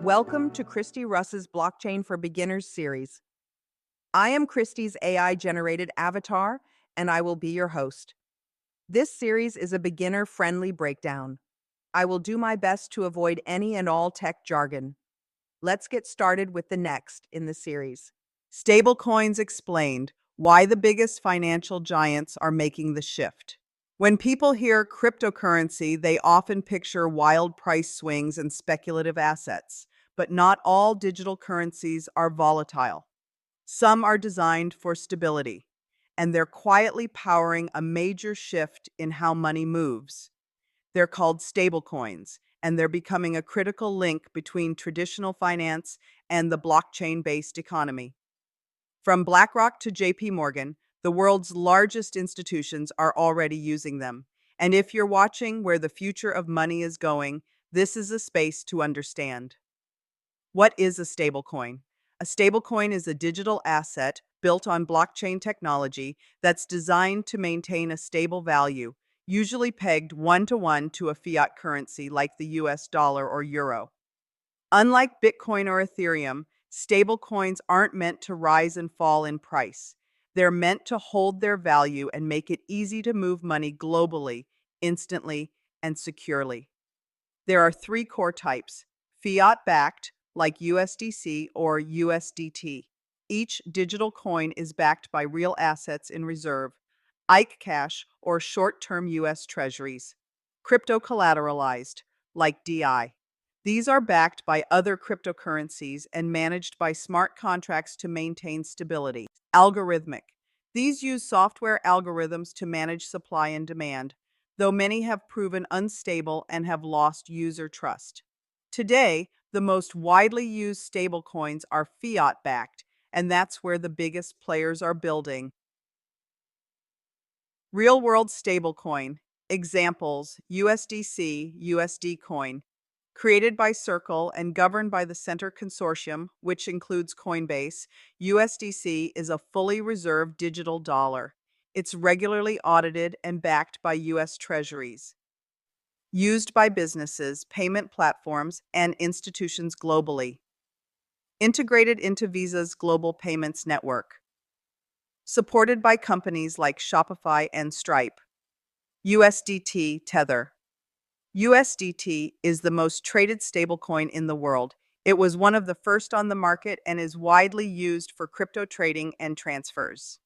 Welcome to Christy Russ's Blockchain for Beginners series. I am Christy's AI generated avatar, and I will be your host. This series is a beginner friendly breakdown. I will do my best to avoid any and all tech jargon. Let's get started with the next in the series. Stablecoins explained why the biggest financial giants are making the shift. When people hear cryptocurrency, they often picture wild price swings and speculative assets, but not all digital currencies are volatile. Some are designed for stability, and they're quietly powering a major shift in how money moves. They're called stablecoins, and they're becoming a critical link between traditional finance and the blockchain-based economy. From BlackRock to JP Morgan, the world's largest institutions are already using them. And if you're watching where the future of money is going, this is a space to understand. What is a stablecoin? A stablecoin is a digital asset built on blockchain technology that's designed to maintain a stable value, usually pegged one-to-one to a fiat currency like the US dollar or euro. Unlike Bitcoin or Ethereum, stablecoins aren't meant to rise and fall in price. They're meant to hold their value and make it easy to move money globally, instantly, and securely. There are three core types: fiat backed, like USDC or USDT. Each digital coin is backed by real assets in reserve, IKE cash, or short term US treasuries. Crypto collateralized, like DI. These are backed by other cryptocurrencies and managed by smart contracts to maintain stability. Algorithmic. These use software algorithms to manage supply and demand, though many have proven unstable and have lost user trust. Today, the most widely used stablecoins are fiat-backed, and that's where the biggest players are building. Real-world stablecoin. Examples: USDC, USD Coin. Created by Circle and governed by the Center Consortium, which includes Coinbase, USDC is a fully reserved digital dollar. It's regularly audited and backed by US Treasuries. Used by businesses, payment platforms, and institutions globally. Integrated into Visa's global payments network. Supported by companies like Shopify and Stripe. USDT Tether. USDT is the most traded stablecoin in the world. It was one of the first on the market and is widely used for crypto trading and transfers.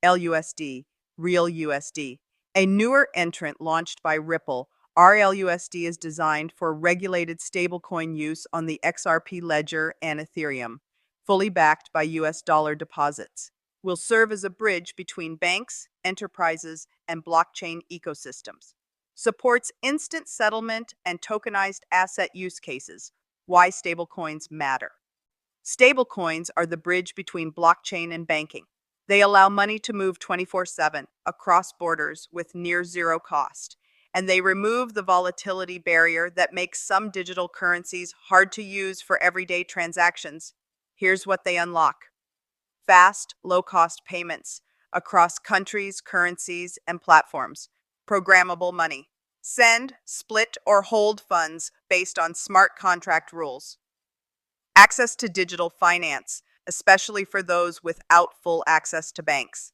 LUSD, Real USD, a newer entrant launched by Ripple. RLUSD is designed for regulated stablecoin use on the XRP ledger and Ethereum, fully backed by US dollar deposits. Will serve as a bridge between banks, enterprises, and blockchain ecosystems. Supports instant settlement and tokenized asset use cases. Why stablecoins matter. Stablecoins are the bridge between blockchain and banking. They allow money to move 24/7 across borders with near zero cost, and they remove the volatility barrier that makes some digital currencies hard to use for everyday transactions. Here's what they unlock: fast, low-cost payments across countries, currencies, and platforms. Programmable money. Send, split, or hold funds based on smart contract rules. Access to digital finance, especially for those without full access to banks.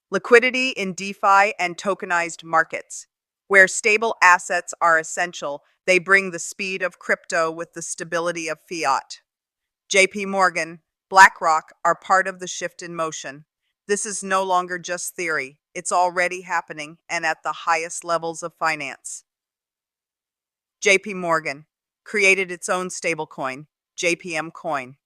Liquidity in DeFi and tokenized markets. Where stable assets are essential, they bring the speed of crypto with the stability of fiat. JP Morgan, BlackRock are part of the shift in motion. This is no longer just theory. It's already happening and at the highest levels of finance. JP Morgan created its own stablecoin, JPM Coin.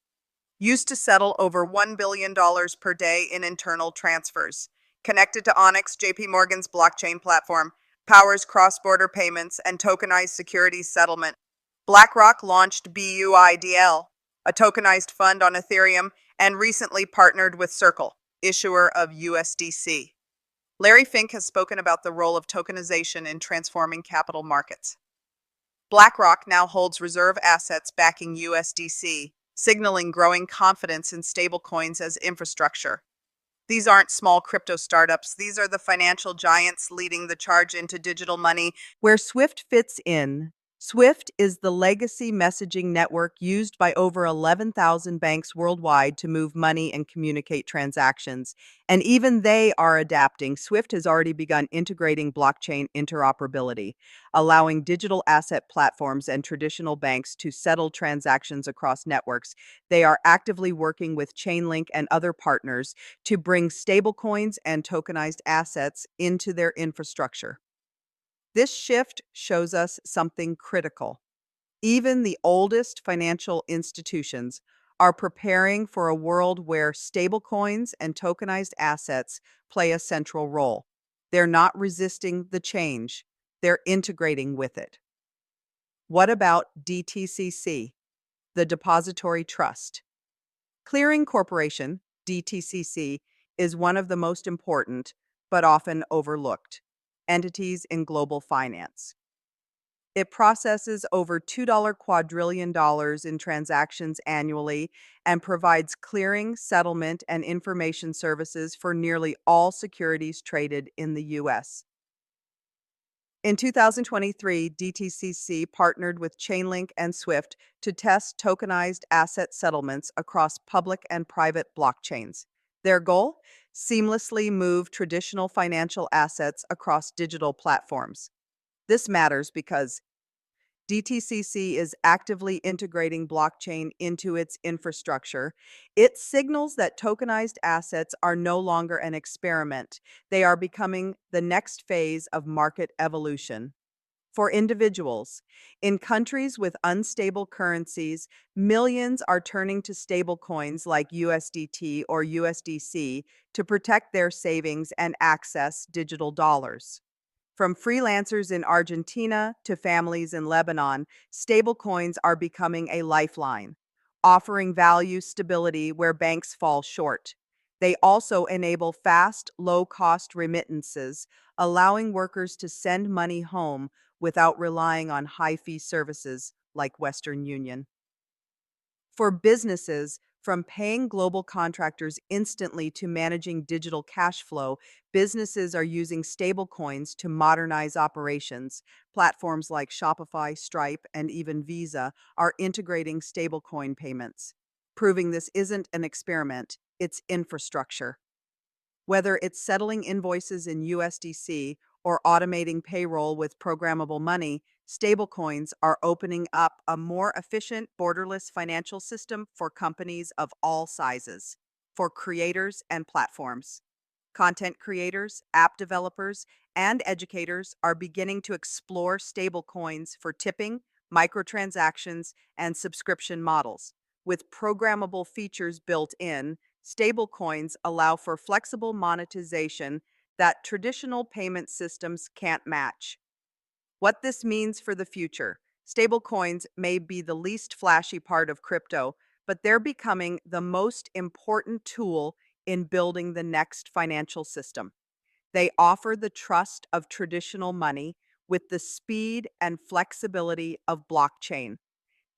Used to settle over $1 billion per day in internal transfers. Connected to Onyx, JP Morgan's blockchain platform, powers cross-border payments and tokenized securities settlement. BlackRock launched BUIDL, a tokenized fund on Ethereum, and recently partnered with Circle, issuer of USDC. Larry Fink has spoken about the role of tokenization in transforming capital markets. BlackRock now holds reserve assets backing USDC, signaling growing confidence in stablecoins as infrastructure. These aren't small crypto startups, these are the financial giants leading the charge into digital money. Where SWIFT fits in, SWIFT is the legacy messaging network used by over 11,000 banks worldwide to move money and communicate transactions. And even they are adapting. SWIFT has already begun integrating blockchain interoperability, allowing digital asset platforms and traditional banks to settle transactions across networks. They are actively working with Chainlink and other partners to bring stablecoins and tokenized assets into their infrastructure. This shift shows us something critical. Even the oldest financial institutions are preparing for a world where stablecoins and tokenized assets play a central role. They're not resisting the change, they're integrating with it. What about DTCC, the Depository Trust? Clearing Corporation, DTCC, is one of the most important, but often overlooked, entities in global finance. It processes over $2 quadrillion in transactions annually and provides clearing, settlement, and information services for nearly all securities traded in the U.S. In 2023, DTCC partnered with Chainlink and Swift to test tokenized asset settlements across public and private blockchains. Their goal? Seamlessly move traditional financial assets across digital platforms. This matters because DTCC is actively integrating blockchain into its infrastructure. It signals that tokenized assets are no longer an experiment. They are becoming the next phase of market evolution. For individuals, in countries with unstable currencies, millions are turning to stablecoins like USDT or USDC to protect their savings and access digital dollars. From freelancers in Argentina to families in Lebanon, stablecoins are becoming a lifeline, offering value stability where banks fall short. They also enable fast, low-cost remittances, allowing workers to send money home without relying on high-fee services like Western Union. For businesses, from paying global contractors instantly to managing digital cash flow, businesses are using stablecoins to modernize operations. Platforms like Shopify, Stripe, and even Visa are integrating stablecoin payments, proving this isn't an experiment, it's infrastructure. Whether it's settling invoices in USDC or automating payroll with programmable money, stablecoins are opening up a more efficient, borderless financial system for companies of all sizes, for creators and platforms. Content creators, app developers, and educators are beginning to explore stablecoins for tipping, microtransactions, and subscription models. With programmable features built in, stablecoins allow for flexible monetization that traditional payment systems can't match. What this means for the future: stablecoins may be the least flashy part of crypto, but they're becoming the most important tool in building the next financial system. They offer the trust of traditional money with the speed and flexibility of blockchain.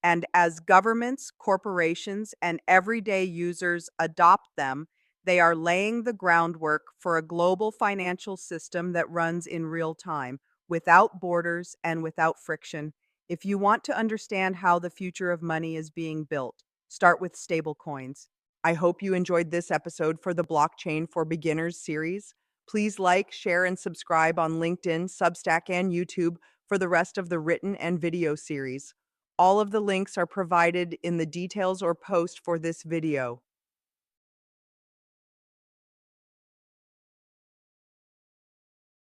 And as governments, corporations, and everyday users adopt them, they are laying the groundwork for a global financial system that runs in real time, without borders and without friction. If you want to understand how the future of money is being built, start with stablecoins. I hope you enjoyed this episode for the Blockchain for Beginners series. Please like, share, and subscribe on LinkedIn, Substack, and YouTube for the rest of the written and video series. All of the links are provided in the details or post for this video.